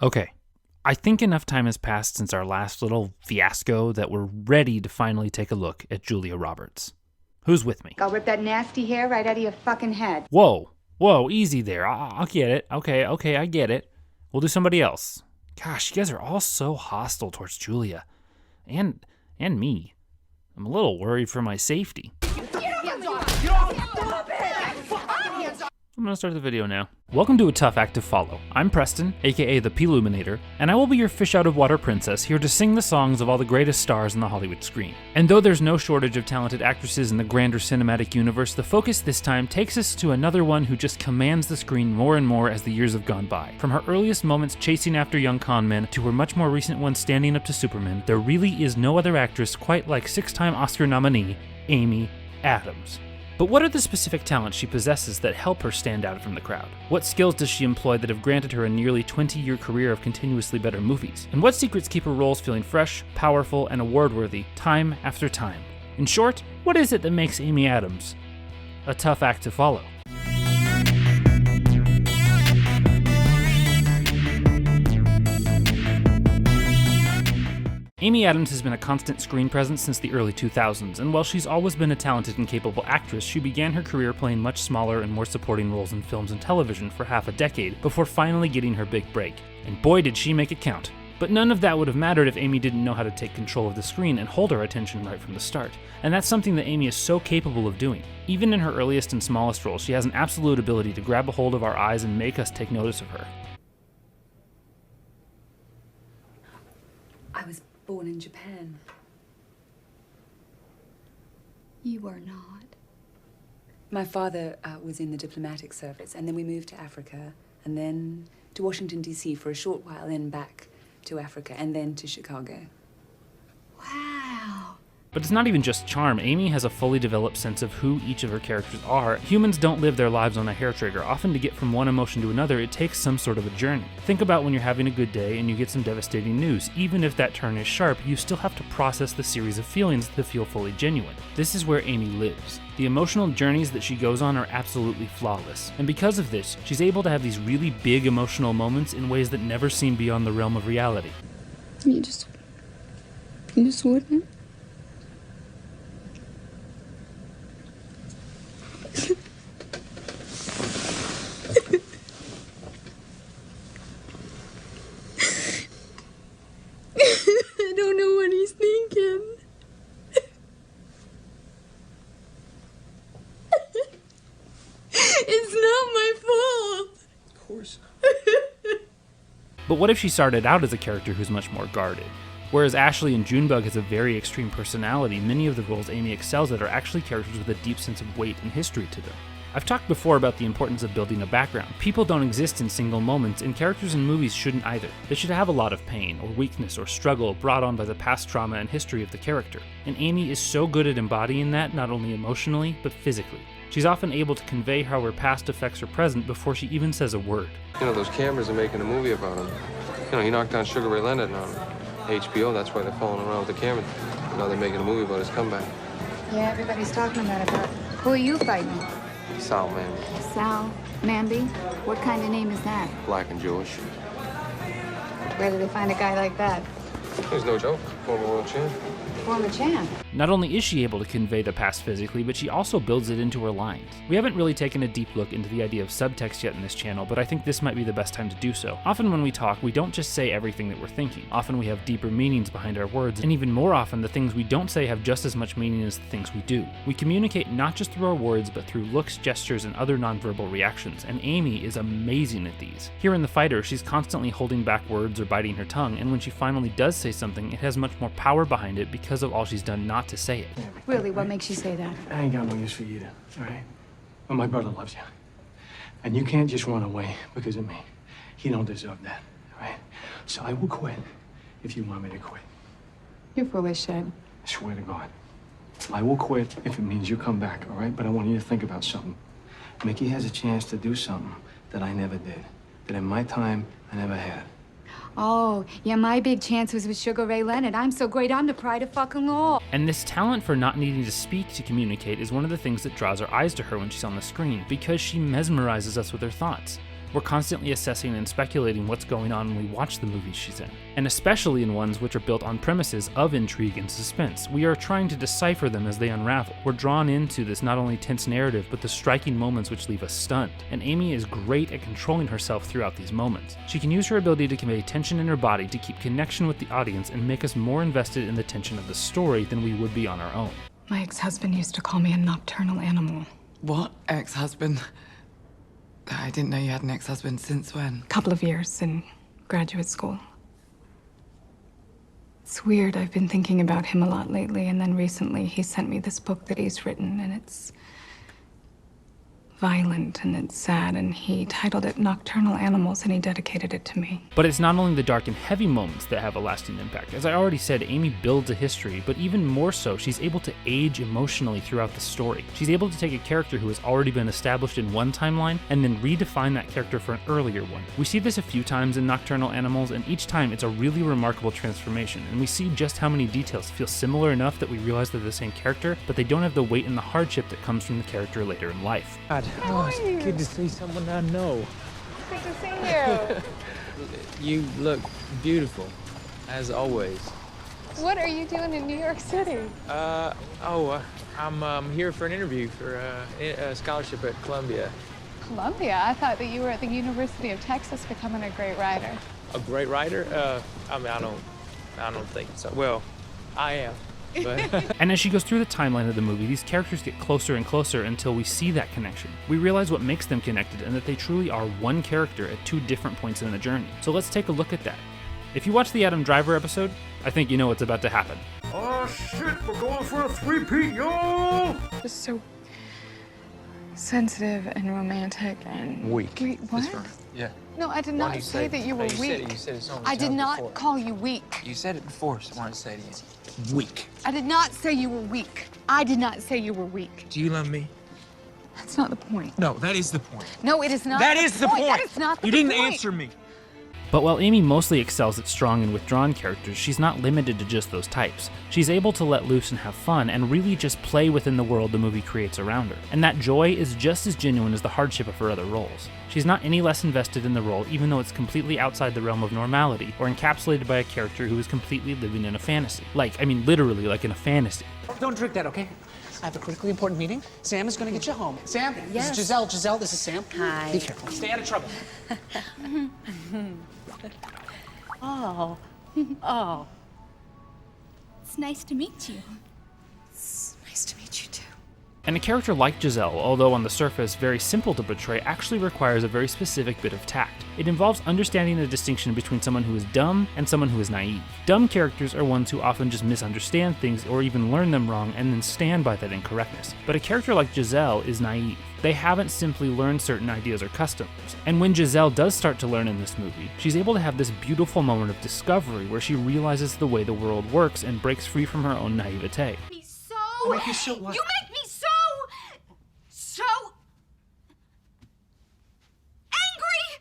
Okay, I think enough time has passed since our last little fiasco that we're ready to finally take a look at Julia Roberts. Who's with me? I'll rip that nasty hair right out of your fucking head. Whoa, easy there. I'll get it. Okay, I get it. We'll do somebody else. Gosh, you guys are all so hostile towards Julia. And me. I'm a little worried for my safety. I'm gonna start the video now. Welcome to A Tough Act to Follow. I'm Preston, aka the Ploominator, and I will be your fish out of water princess here to sing the songs of all the greatest stars on the Hollywood screen. And though there's no shortage of talented actresses in the grander cinematic universe, the focus this time takes us to another one who just commands the screen more and more as the years have gone by. From her earliest moments chasing after young conmen to her much more recent ones standing up to Superman, there really is no other actress quite like six-time Oscar nominee Amy Adams. But what are the specific talents she possesses that help her stand out from the crowd? What skills does she employ that have granted her a nearly 20-year career of continuously better movies? And what secrets keep her roles feeling fresh, powerful, and award-worthy time after time? In short, what is it that makes Amy Adams a tough act to follow? Amy Adams has been a constant screen presence since the early 2000s, and while she's always been a talented and capable actress, she began her career playing much smaller and more supporting roles in films and television for half a decade before finally getting her big break. And boy did she make it count. But none of that would have mattered if Amy didn't know how to take control of the screen and hold our attention right from the start. And that's something that Amy is so capable of doing. Even in her earliest and smallest roles, she has an absolute ability to grab a hold of our eyes and make us take notice of her. I was born in Japan. You were not. My father was in the diplomatic service, and then we moved to Africa, and then to Washington, D.C. for a short while, then back to Africa, and then to Chicago. Wow. But it's not even just charm. Amy has a fully developed sense of who each of her characters are. Humans don't live their lives on a hair trigger. Often to get from one emotion to another, it takes some sort of a journey. Think about when you're having a good day and you get some devastating news. Even if that turn is sharp, you still have to process the series of feelings that feel fully genuine. This is where Amy lives. The emotional journeys that she goes on are absolutely flawless. And because of this, she's able to have these really big emotional moments in ways that never seem beyond the realm of reality. You just wouldn't? I don't know what he's thinking. It's not my fault. Of course. But what if she started out as a character who's much more guarded? Whereas Ashley in Junebug has a very extreme personality, many of the roles Amy excels at are actually characters with a deep sense of weight and history to them. I've talked before about the importance of building a background. People don't exist in single moments, and characters in movies shouldn't either. They should have a lot of pain, or weakness, or struggle brought on by the past trauma and history of the character. And Amy is so good at embodying that, not only emotionally, but physically. She's often able to convey how her past affects her present before she even says a word. You know, those cameras are making a movie about him. You know, he knocked down Sugar Ray Leonard on HBO. That's why they're following around with the camera. Now they're making a movie about his comeback. Yeah, everybody's talking about it, but who are you fighting? Sal Manby. Sal Manby? What kind of name is that? Black and Jewish. Where do they find a guy like that? He's no joke. Former world champ. Former champ. Not only is she able to convey the past physically, but she also builds it into her lines. We haven't really taken a deep look into the idea of subtext yet in this channel, but I think this might be the best time to do so. Often when we talk, we don't just say everything that we're thinking. Often we have deeper meanings behind our words, and even more often the things we don't say have just as much meaning as the things we do. We communicate not just through our words, but through looks, gestures, and other nonverbal reactions, and Amy is amazing at these. Here in The Fighter, she's constantly holding back words or biting her tongue, and when she finally does say something, it has much more power behind it because of all she's done not to say it. Really, what makes you say that? I ain't got no use for you, all right? But my brother loves you. And you can't just run away because of me. He don't deserve that, all right? So I will quit if you want me to quit. You're foolish, Ed. I swear to God. I will quit if it means you come back, all right? But I want you to think about something. Mickey has a chance to do something that I never did. That in my time, I never had. Oh, yeah, my big chance was with Sugar Ray Leonard. I'm so great, I'm the pride of fucking law. And this talent for not needing to speak to communicate is one of the things that draws our eyes to her when she's on the screen, because she mesmerizes us with her thoughts. We're constantly assessing and speculating what's going on when we watch the movies she's in, and especially in ones which are built on premises of intrigue and suspense. We are trying to decipher them as they unravel. We're drawn into this not only tense narrative, but the striking moments which leave us stunned. And Amy is great at controlling herself throughout these moments. She can use her ability to convey tension in her body to keep connection with the audience and make us more invested in the tension of the story than we would be on our own. My ex-husband used to call me a nocturnal animal. What ex-husband? I didn't know you had an ex-husband. Since when? Couple of years in graduate school. It's weird, I've been thinking about him a lot lately, and then recently he sent me this book that he's written, and it's violent and it's sad, and he titled it Nocturnal Animals, and he dedicated it to me. But it's not only the dark and heavy moments that have a lasting impact. As I already said, Amy builds a history, but even more so, she's able to age emotionally throughout the story. She's able to take a character who has already been established in one timeline and then redefine that character for an earlier one. We see this a few times in Nocturnal Animals, and each time it's a really remarkable transformation, and we see just how many details feel similar enough that we realize they're the same character, but they don't have the weight and the hardship that comes from the character later in life. Oh, it's good to see someone I know. Good to see you. You look beautiful, as always. What are you doing in New York City? I'm here for an interview for a scholarship at Columbia. Columbia? I thought that you were at the University of Texas becoming a great writer. A great writer? I don't think so. Well, I am. But And as she goes through the timeline of the movie, these characters get closer and closer until we see that connection. We realize what makes them connected and that they truly are one character at two different points in the journey. So let's take a look at that. If you watch the Adam Driver episode, I think you know what's about to happen. Oh shit, we're going for a three-peat, yo! Just so sensitive and romantic and... weak. Wait, what? Yeah. No, I did Why do not you say that you were weak. You said it so many I did times not before. call you weak. You said it before, so I wanted to say it again. Weak. I did not say you were weak. I did not say you were weak. Do you love me? That's not the point. No, that is the point. No, it is not. That is the point. That is not the You didn't point. answer me. But while Amy mostly excels at strong and withdrawn characters, she's not limited to just those types. She's able to let loose and have fun and really just play within the world the movie creates around her. And that joy is just as genuine as the hardship of her other roles. She's not any less invested in the role, even though it's completely outside the realm of normality or encapsulated by a character who is completely living in a fantasy. Literally like in a fantasy. Don't drink that, okay? I have a critically important meeting. Sam is gonna get you home. Sam, Yes. This is Giselle. Giselle, this is Sam. Hi. Be careful. Stay out of trouble. Oh. Oh. It's nice to meet you. It's nice to meet you too. And a character like Giselle, although on the surface very simple to portray, actually requires a very specific bit of tact. It involves understanding the distinction between someone who is dumb and someone who is naive. Dumb characters are ones who often just misunderstand things or even learn them wrong and then stand by that incorrectness. But a character like Giselle is naive. They haven't simply learned certain ideas or customs. And when Giselle does start to learn in this movie, she's able to have this beautiful moment of discovery where she realizes the way the world works and breaks free from her own naivete. Make you so what? You make me so angry.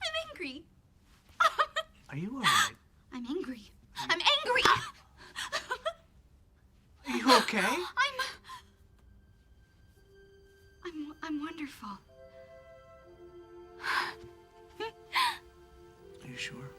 I'm angry. Are you all right? I'm angry. I'm angry. Are you okay? I'm wonderful. Are you sure?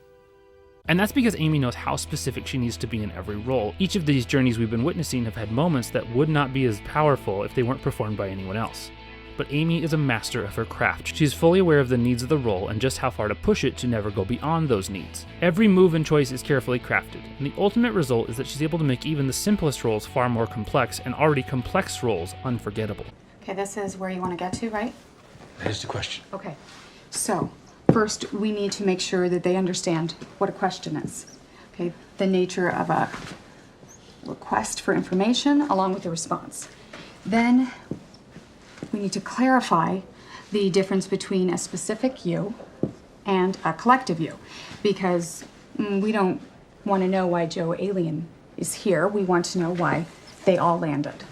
And that's because Amy knows how specific she needs to be in every role. Each of these journeys we've been witnessing have had moments that would not be as powerful if they weren't performed by anyone else. But Amy is a master of her craft. She's fully aware of the needs of the role and just how far to push it to never go beyond those needs. Every move and choice is carefully crafted, and the ultimate result is that she's able to make even the simplest roles far more complex and already complex roles unforgettable. Okay, this is where you want to get to, right? That is the question. Okay, so first we need to make sure that they understand what a question is. Okay, the nature of a request for information along with the response. Then we need to clarify the difference between a specific you and a collective you, because we don't want to know why Joe Alien is here. We want to know why they all landed.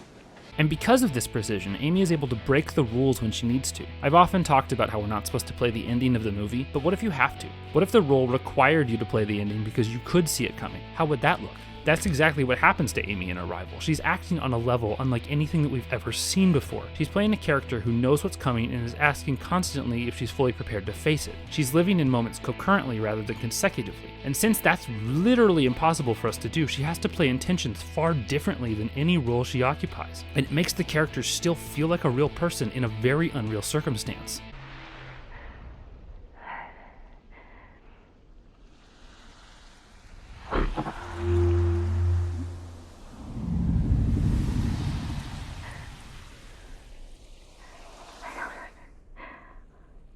And because of this precision, Amy is able to break the rules when she needs to. I've often talked about how we're not supposed to play the ending of the movie, but what if you have to? What if the role required you to play the ending because you could see it coming? How would that look? That's exactly what happens to Amy in Arrival. She's acting on a level unlike anything that we've ever seen before. She's playing a character who knows what's coming and is asking constantly if she's fully prepared to face it. She's living in moments concurrently rather than consecutively. And since that's literally impossible for us to do, she has to play intentions far differently than any role she occupies. And it makes the character still feel like a real person in a very unreal circumstance.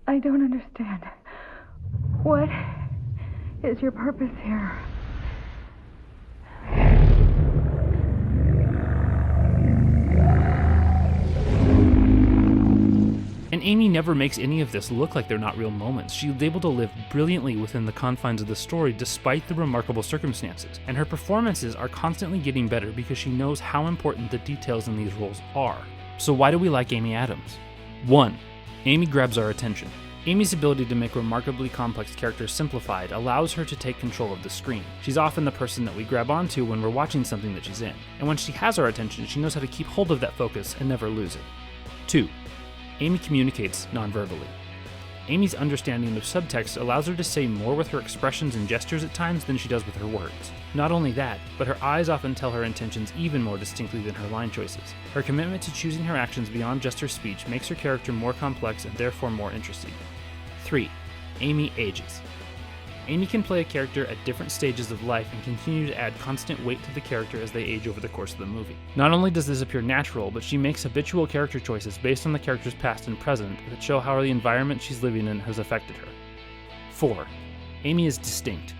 I don't understand. What is your purpose here? And Amy never makes any of this look like they're not real moments. She's able to live brilliantly within the confines of the story despite the remarkable circumstances. And her performances are constantly getting better because she knows how important the details in these roles are. So why do we like Amy Adams? 1. Amy grabs our attention. Amy's ability to make remarkably complex characters simplified allows her to take control of the screen. She's often the person that we grab onto when we're watching something that she's in. And when she has our attention, she knows how to keep hold of that focus and never lose it. 2. Amy communicates non-verbally. Amy's understanding of subtext allows her to say more with her expressions and gestures at times than she does with her words. Not only that, but her eyes often tell her intentions even more distinctly than her line choices. Her commitment to choosing her actions beyond just her speech makes her character more complex and therefore more interesting. 3. Amy ages. Amy can play a character at different stages of life and continue to add constant weight to the character as they age over the course of the movie. Not only does this appear natural, but she makes habitual character choices based on the character's past and present that show how the environment she's living in has affected her. 4. Amy is distinct.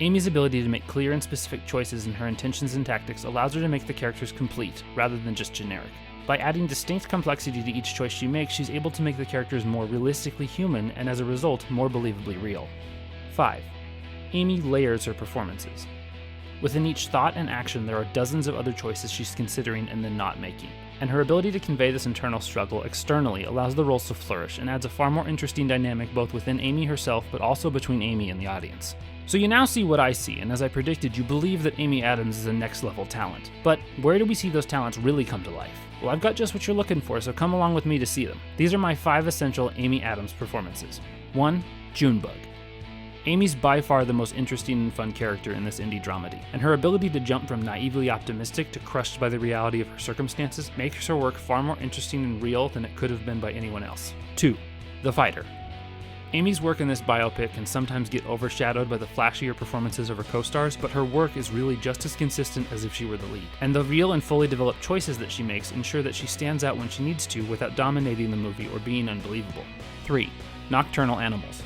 Amy's ability to make clear and specific choices in her intentions and tactics allows her to make the characters complete, rather than just generic. By adding distinct complexity to each choice she makes, she's able to make the characters more realistically human and as a result, more believably real. 5. Amy layers her performances. Within each thought and action, there are dozens of other choices she's considering and then not making. And her ability to convey this internal struggle externally allows the roles to flourish and adds a far more interesting dynamic both within Amy herself but also between Amy and the audience. So you now see what I see, and as I predicted, you believe that Amy Adams is a next level talent. But where do we see those talents really come to life? Well, I've got just what you're looking for, so come along with me to see them. These are my 5 essential Amy Adams performances. 1. Junebug. Amy's by far the most interesting and fun character in this indie dramedy, and her ability to jump from naively optimistic to crushed by the reality of her circumstances makes her work far more interesting and real than it could have been by anyone else. 2. The Fighter. Amy's work in this biopic can sometimes get overshadowed by the flashier performances of her co-stars, but her work is really just as consistent as if she were the lead. And the real and fully developed choices that she makes ensure that she stands out when she needs to without dominating the movie or being unbelievable. 3. Nocturnal Animals.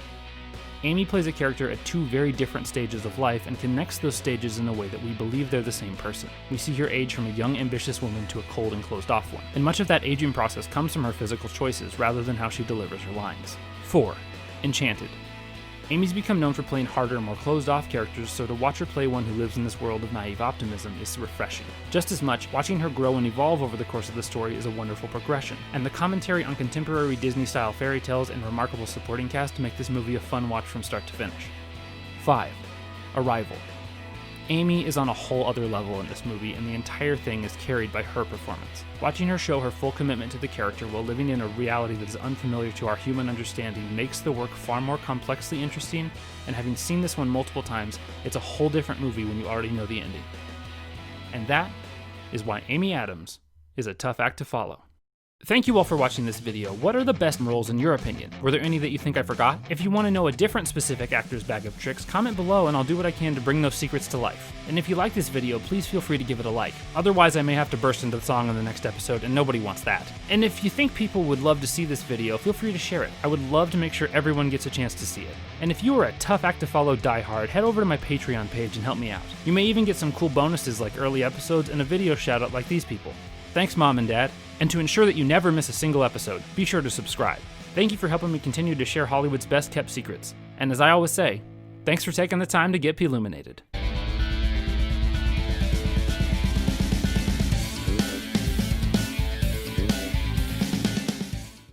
Amy plays a character at 2 very different stages of life and connects those stages in a way that we believe they're the same person. We see her age from a young, ambitious woman to a cold and closed-off one. And much of that aging process comes from her physical choices rather than how she delivers her lines. 4. Enchanted. Amy's become known for playing harder, more closed-off characters, so to watch her play one who lives in this world of naive optimism is refreshing. Just as much, watching her grow and evolve over the course of the story is a wonderful progression, and the commentary on contemporary Disney-style fairy tales and remarkable supporting cast make this movie a fun watch from start to finish. 5. Arrival. Amy is on a whole other level in this movie, and the entire thing is carried by her performance. Watching her show her full commitment to the character while living in a reality that is unfamiliar to our human understanding makes the work far more complexly interesting, and having seen this one multiple times, it's a whole different movie when you already know the ending. And that is why Amy Adams is a tough act to follow. Thank you all for watching this video. What are the best roles in your opinion? Were there any that you think I forgot? If you want to know a different specific actor's bag of tricks, comment below and I'll do what I can to bring those secrets to life. And if you like this video, please feel free to give it a like. Otherwise, I may have to burst into the song in the next episode, and nobody wants that. And if you think people would love to see this video, feel free to share it. I would love to make sure everyone gets a chance to see it. And if you are a tough act to follow diehard, head over to my Patreon page and help me out. You may even get some cool bonuses like early episodes and a video shoutout like these people. Thanks, Mom and Dad. And to ensure that you never miss a single episode, be sure to subscribe. Thank you for helping me continue to share Hollywood's best kept secrets. And as I always say, thanks for taking the time to get Ploominated.